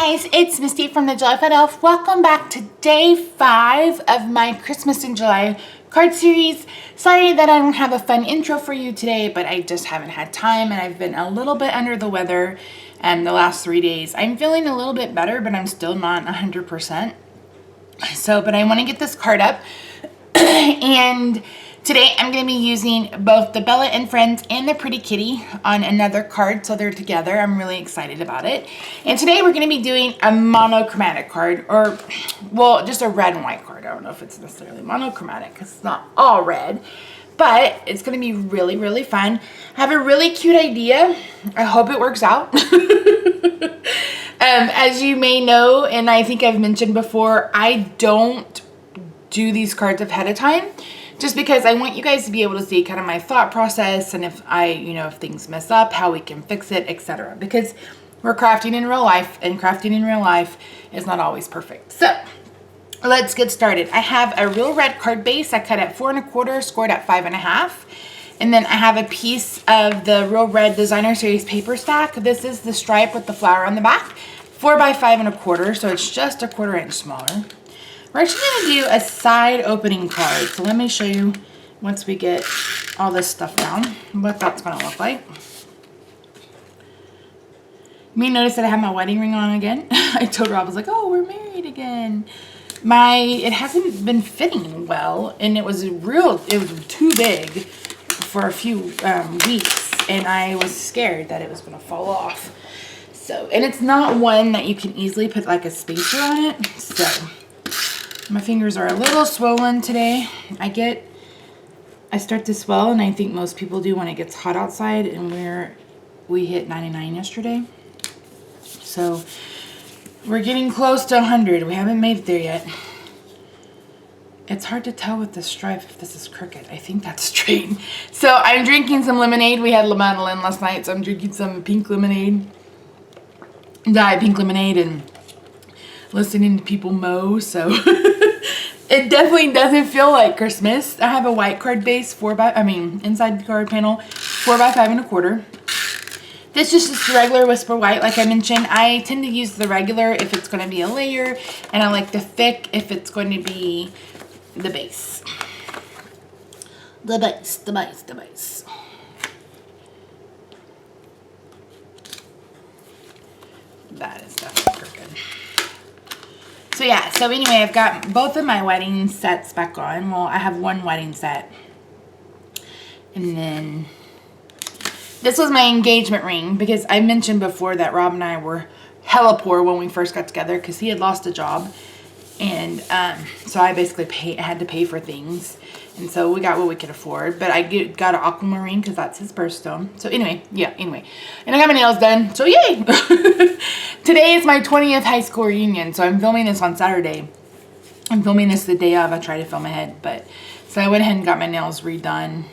guys, it's Misty from the July Fat Elf. Welcome back to day 5 of my Christmas in July card series. Sorry that I don't have a fun intro for you today, but I just haven't had time and I've been a little bit under the weather the last 3 days. I'm feeling a little bit better, but I'm still not 100%. But I want to get this card up and today I'm going to be using both the Bella and Friends and the Pretty Kitty on another card, so they're together. I'm really excited about it. And today we're going to be doing a monochromatic card, or, well, just a red and white card. I don't know if it's necessarily monochromatic because it's not all red, but it's going to be really, really fun. I have a really cute idea. I hope it works out. As you may know, and I think I've mentioned before, I don't do these cards ahead of time, just because I want you guys to be able to see kind of my thought process, and if if things mess up, how we can fix it, etc. Because we're crafting in real life, and crafting in real life is not always perfect. So let's get started. I have a real red card base. I cut at 4 1/4, scored at 5 1/2. And then I have a piece of the Real Red Designer Series paper stack. This is the stripe with the flower on the back. 4 by 5 1/4, so it's just a 1/4 inch smaller. We're actually going to do a side opening card. So let me show you, once we get all this stuff down, what that's going to look like. You may notice that I have my wedding ring on again. I told Rob, I was like, oh, we're married again. It hasn't been fitting well, and it was too big for a few weeks, and I was scared that it was going to fall off. So, and it's not one that you can easily put like a spacer on it, so my fingers are a little swollen today. I start to swell, and I think most people do when it gets hot outside, and we hit 99 yesterday. So we're getting close to 100. We haven't made it there yet. It's hard to tell with the stripe if this is crooked. I think that's straight. So I'm drinking some lemonade. We had Madeleine last night, so I'm drinking some pink lemonade. Diet pink lemonade and listening to people mow, so it definitely doesn't feel like Christmas. I have a white card base, inside the card panel, 4 by 5 1/4. This is just the regular Whisper White, like I mentioned. I tend to use the regular if it's going to be a layer, and I like the thick if it's going to be the base. The base. That is definitely crooked. So yeah, so anyway, I've got both of my wedding sets back on. Well, I have one wedding set. And then this was my engagement ring, because I mentioned before that Rob and I were hella poor when we first got together because he had lost a job. And so I basically had to pay for things. And so we got what we could afford. But I got an aquamarine because that's his birthstone. So anyway. And I got my nails done. So yay! Today is my 20th high school reunion. So I'm filming this on Saturday. I'm filming this the day of. I try to film ahead. So I went ahead and got my nails redone.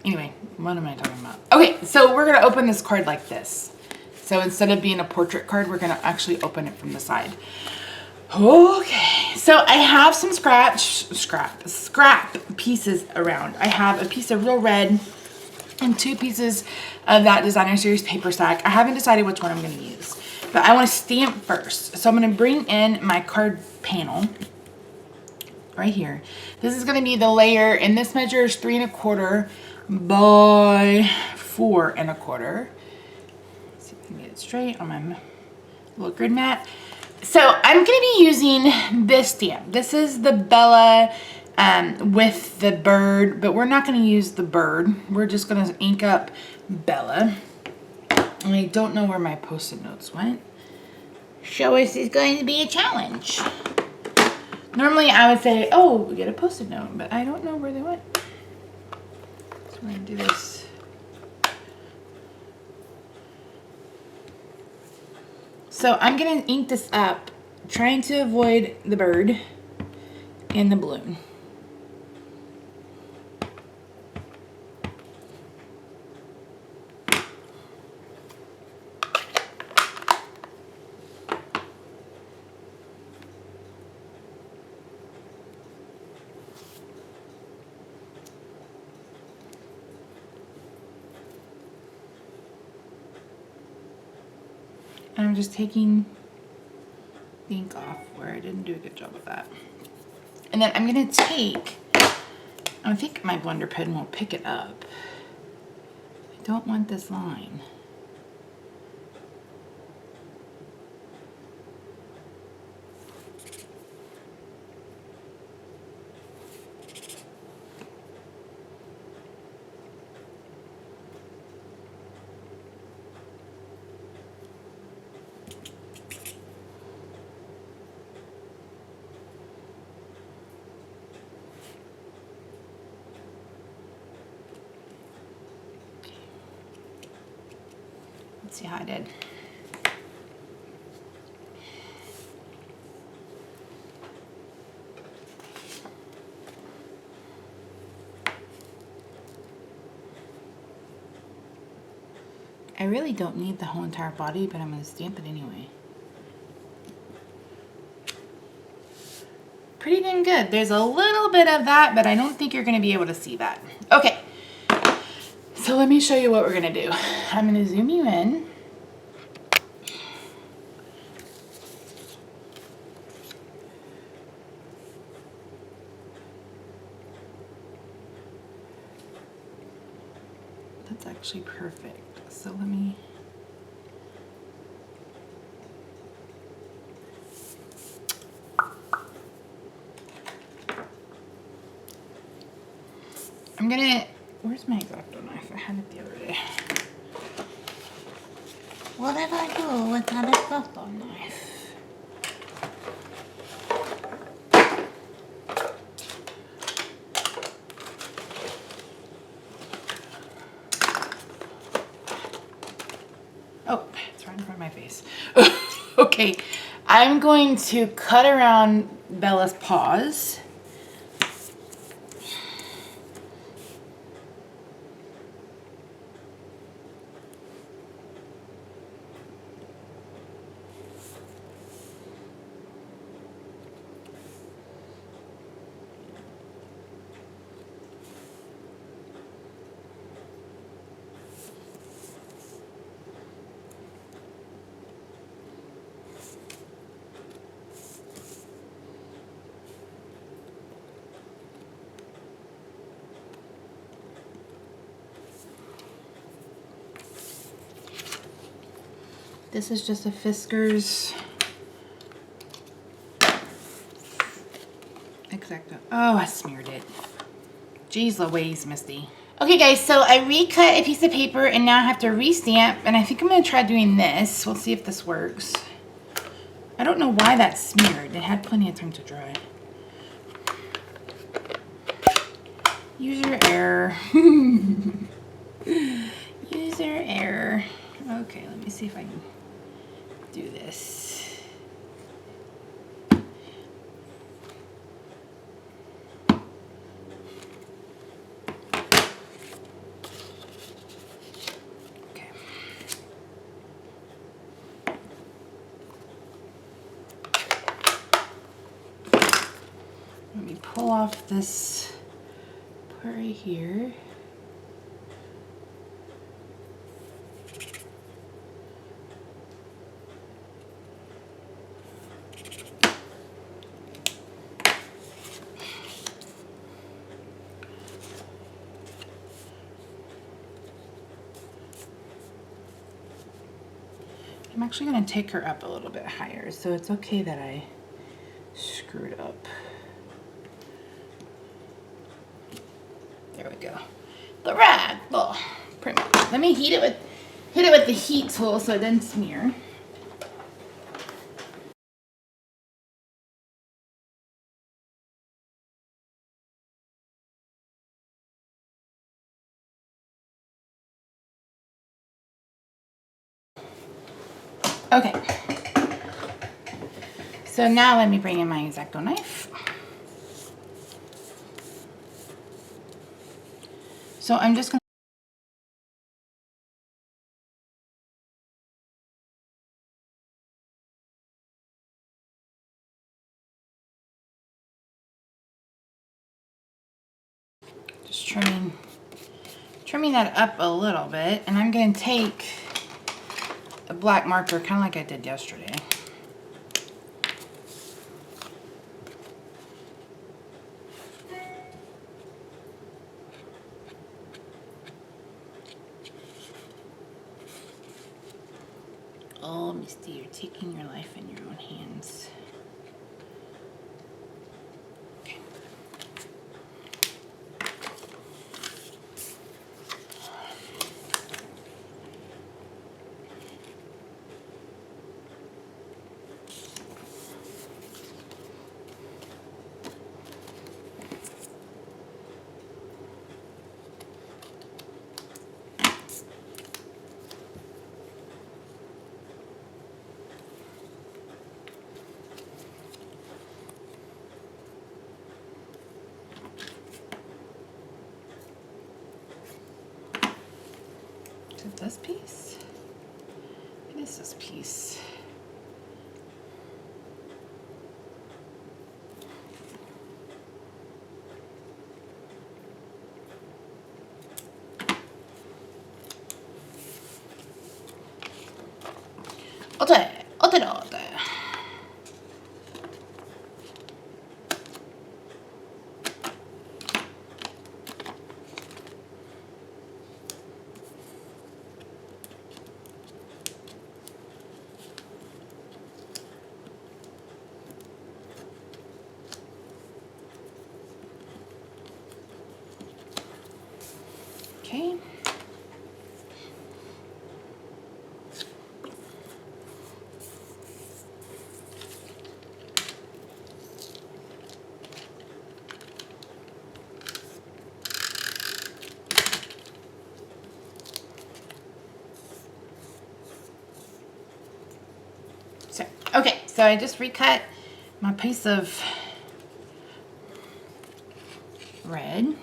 Anyway, what am I talking about? Okay, so we're going to open this card like this. So instead of being a portrait card, we're going to actually open it from the side. Okay, so I have some scrap pieces around. I have a piece of Real Red and 2 pieces of that Designer Series paper stack. I haven't decided which one I'm going to use, but I want to stamp first. So I'm going to bring in my card panel right here. This is going to be the layer, and this measures 3 1/4 by 4 1/4. Let's see if I can get it straight on my little grid mat. So I'm going to be using this stamp. This is the Bella with the bird, but we're not going to use the bird. We're just going to ink up Bella. And I don't know where my Post-it notes went. Show us is going to be a challenge. Normally I would say, oh, we get a Post-it note, but I don't know where they went. So we're going to do this. So I'm going to ink this up, trying to avoid the bird and the balloon. I'm I'm just taking the ink off where I didn't do a good job with that. And then I'm gonna take, I think my blender pen will pick it up. I don't want this line. Let's see how I did. I really don't need the whole entire body, but I'm going to stamp it anyway. Pretty dang good. There's a little bit of that, but I don't think you're going to be able to see that. Okay, so let me show you what we're going to do. I'm going to zoom you in. That's actually perfect. So let me... I'm gonna... Where's my X-Acto knife? I had it the other day. What did I do with that X-Acto knife? Oh, it's right in front of my face. Okay, I'm going to cut around Bella's paws. This is just a Fiskars X-Acto. Oh, I smeared it. Jeez Louise, Misty. Okay guys, so I recut a piece of paper and now I have to restamp, and I think I'm gonna try doing this. We'll see if this works. I don't know why that's smeared. It had plenty of time to dry. User error. User error. Okay, let me see if I can do this. Okay. Let me pull off this part right here. I'm actually going to take her up a little bit higher, so it's okay that I screwed up. There we go. The rag, well, pretty much. Let me hit it with the heat tool so it doesn't smear. Okay. So now let me bring in my X-Acto knife. So I'm just going to just trimming that up a little bit, and I'm going to take a black marker, kind of like I did yesterday. Oh, Misty, you're taking your life in your own hands. Okay. Is it this piece? It is this piece. Ote. Okay. So I just recut my piece of red.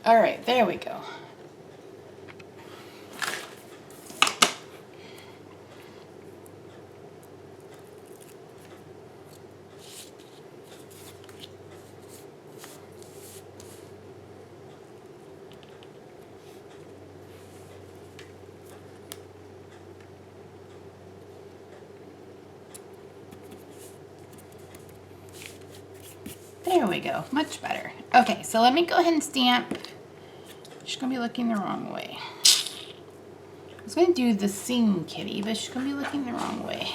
All right, there we go. There we go, much better. Okay, so let me go ahead and stamp. She's gonna be looking the wrong way. I was gonna do the Sing Kitty, but she's gonna be looking the wrong way.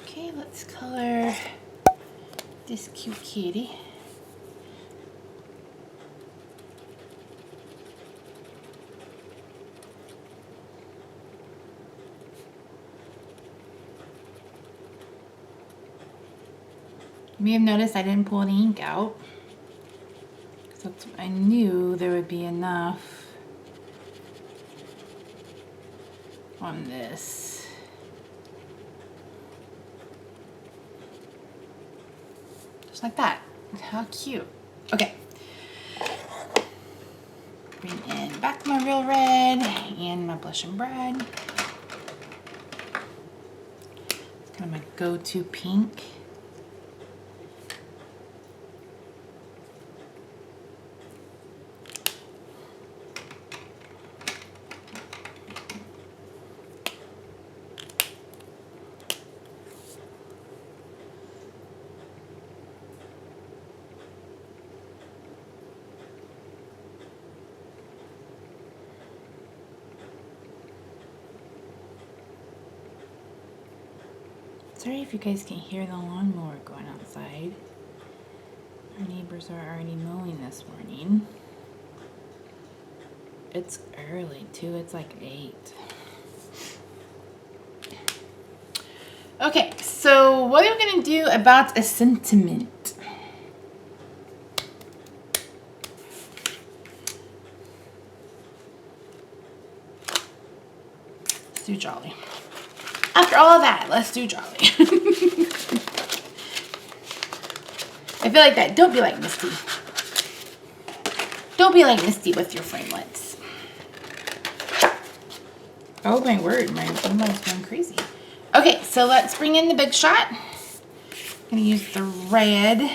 Okay, let's color this cute kitty. You may have noticed I didn't pull any ink out. So I knew there would be enough on this. Just like that. How cute. Okay. Bring in back my real red and my blush and brad. It's kind of my go-to pink. Sorry if you guys can hear the lawnmower going outside. Our neighbors are already mowing this morning. It's early too, it's like 8. Okay, so what are we gonna do about a sentiment? Let's do jolly. After all that, let's do jolly. I feel like that. Don't be like Misty. Don't be like Misty with your framelits. Oh my word, my email's going crazy. Okay, so let's bring in the big shot. I'm gonna use the red.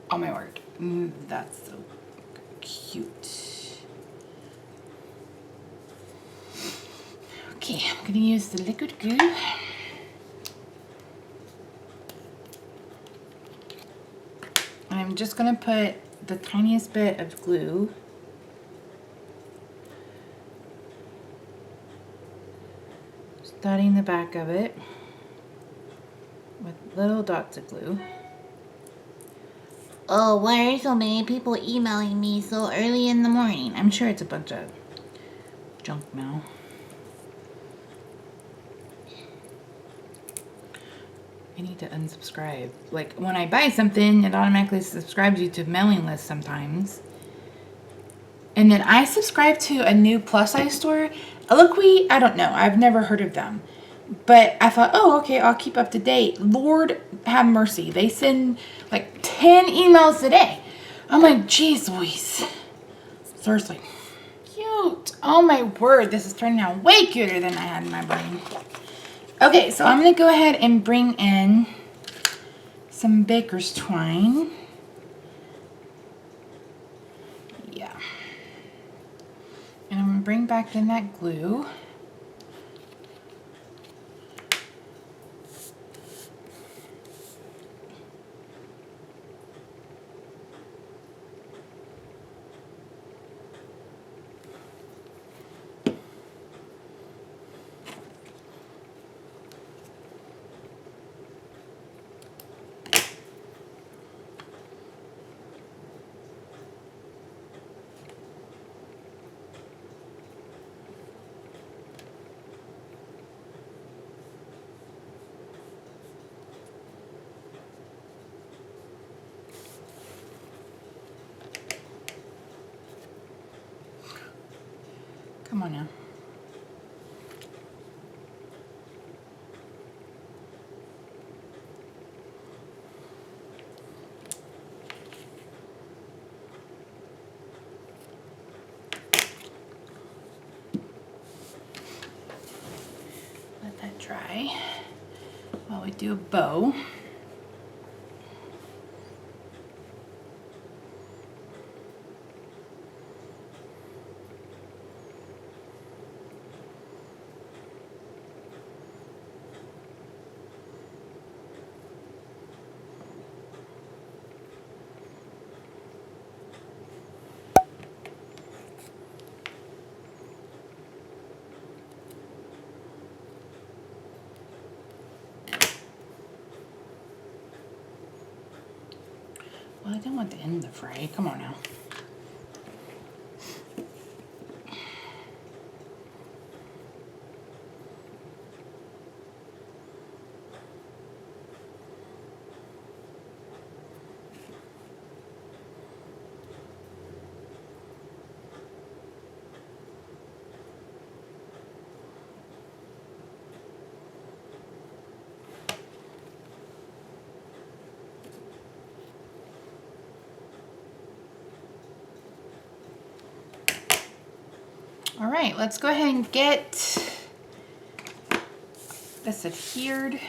Oh my word, that's so cute. Okay, I'm gonna use the liquid glue. And I'm just gonna put the tiniest bit of glue just dotting the back of it with little dots of glue. Oh, why are so many people emailing me so early in the morning? I'm sure it's a bunch of junk mail. I need to unsubscribe. Like, when I buy something, it automatically subscribes you to mailing lists sometimes. And then I subscribe to a new plus size store. Eloquy, I don't know. I've never heard of them. But I thought, oh, okay, I'll keep up to date. Lord have mercy. They send like 10 emails a day. I'm like, geez Louise. Seriously. Cute. Oh my word. This is turning out way cuter than I had in my brain. Okay, so I'm going to go ahead and bring in some baker's twine. Yeah. And I'm going to bring back in that glue. Come on now. Let that dry while we do a bow. Well, I don't want to end the fray. Come on now. All right, let's go ahead and get this adhered.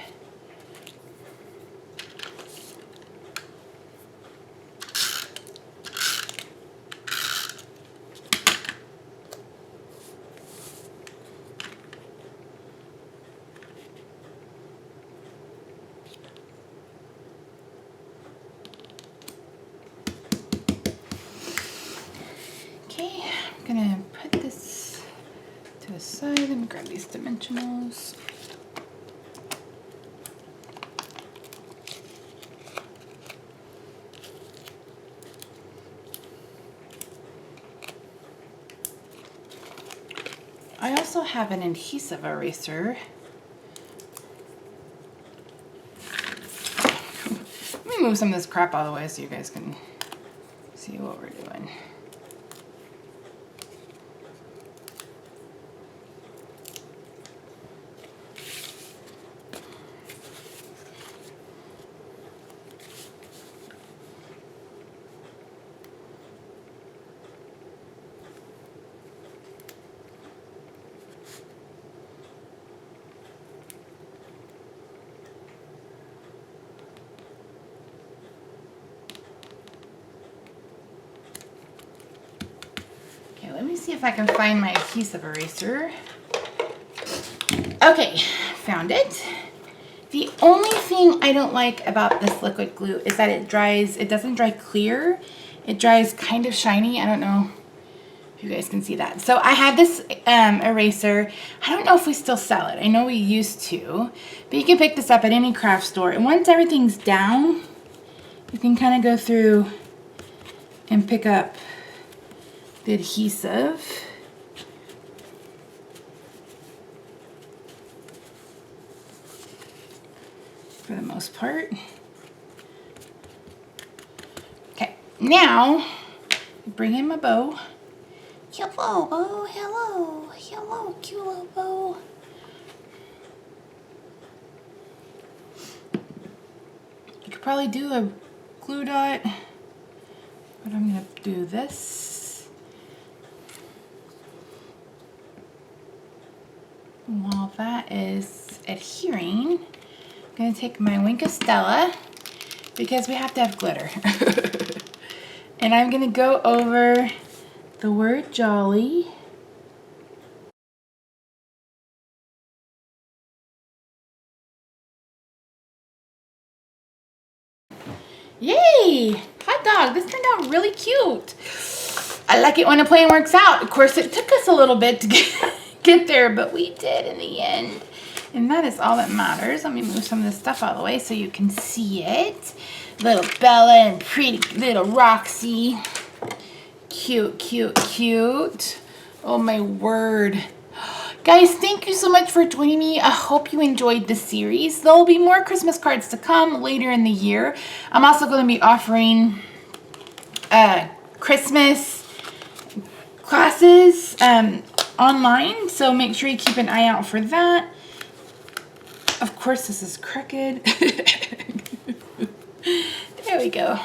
Okay, I'm gonna put this to the side. Let me grab these dimensionals. I also have an adhesive eraser. Let me move some of this crap out of the way so you guys can see what we're doing. Let me see if I can find my adhesive eraser. Okay, found it. The only thing I don't like about this liquid glue is that it doesn't dry clear. It dries kind of shiny. I don't know if you guys can see that. So I had this eraser. I don't know if we still sell it. I know we used to, but you can pick this up at any craft store. And once everything's down, you can kind of go through and pick up the adhesive. For the most part. Okay, now bring in my bow. Hello, bow. Hello, hello, cute little bow. You could probably do a glue dot, but I'm gonna do this. And while that is adhering, I'm going to take my Wink of Stella because we have to have glitter. And I'm going to go over the word jolly. Yay! Hot dog, this turned out really cute. I like it when a plan works out. Of course, it took us a little bit to get there, but we did in the end. And that is all that matters. Let me move some of this stuff out of the way so you can see it. Little Bella and pretty little Roxy. Cute, cute, cute. Oh my word. Guys, thank you so much for joining me. I hope you enjoyed this series. There will be more Christmas cards to come later in the year. I'm also going to be offering Christmas classes online, so make sure you keep an eye out for that. Of course, this is crooked. There we go.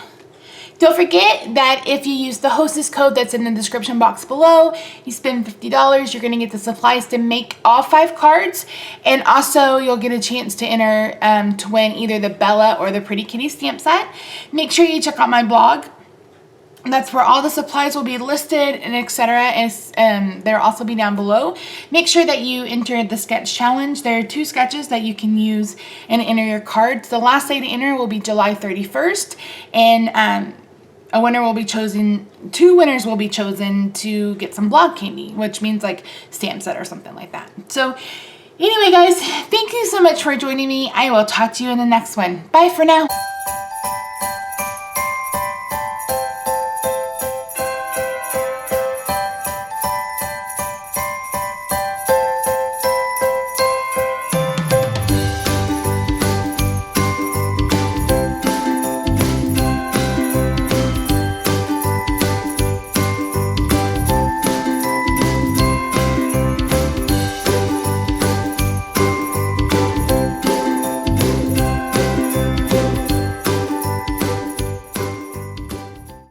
Don't forget that if you use the Hostess code that's in the description box below, you spend $50, you're going to get the supplies to make all 5 cards. And also, you'll get a chance to enter to win either the Bella or the Pretty Kitty stamp set. Make sure you check out my blog. That's where all the supplies will be listed and etc. And they'll also be down below. Make sure that you enter the sketch challenge. There are 2 sketches that you can use and enter your cards. The last day to enter will be July 31st. And a winner will be chosen, 2 winners will be chosen to get some blog candy, which means like stamp set or something like that. So anyway, guys, thank you so much for joining me. I will talk to you in the next one. Bye for now.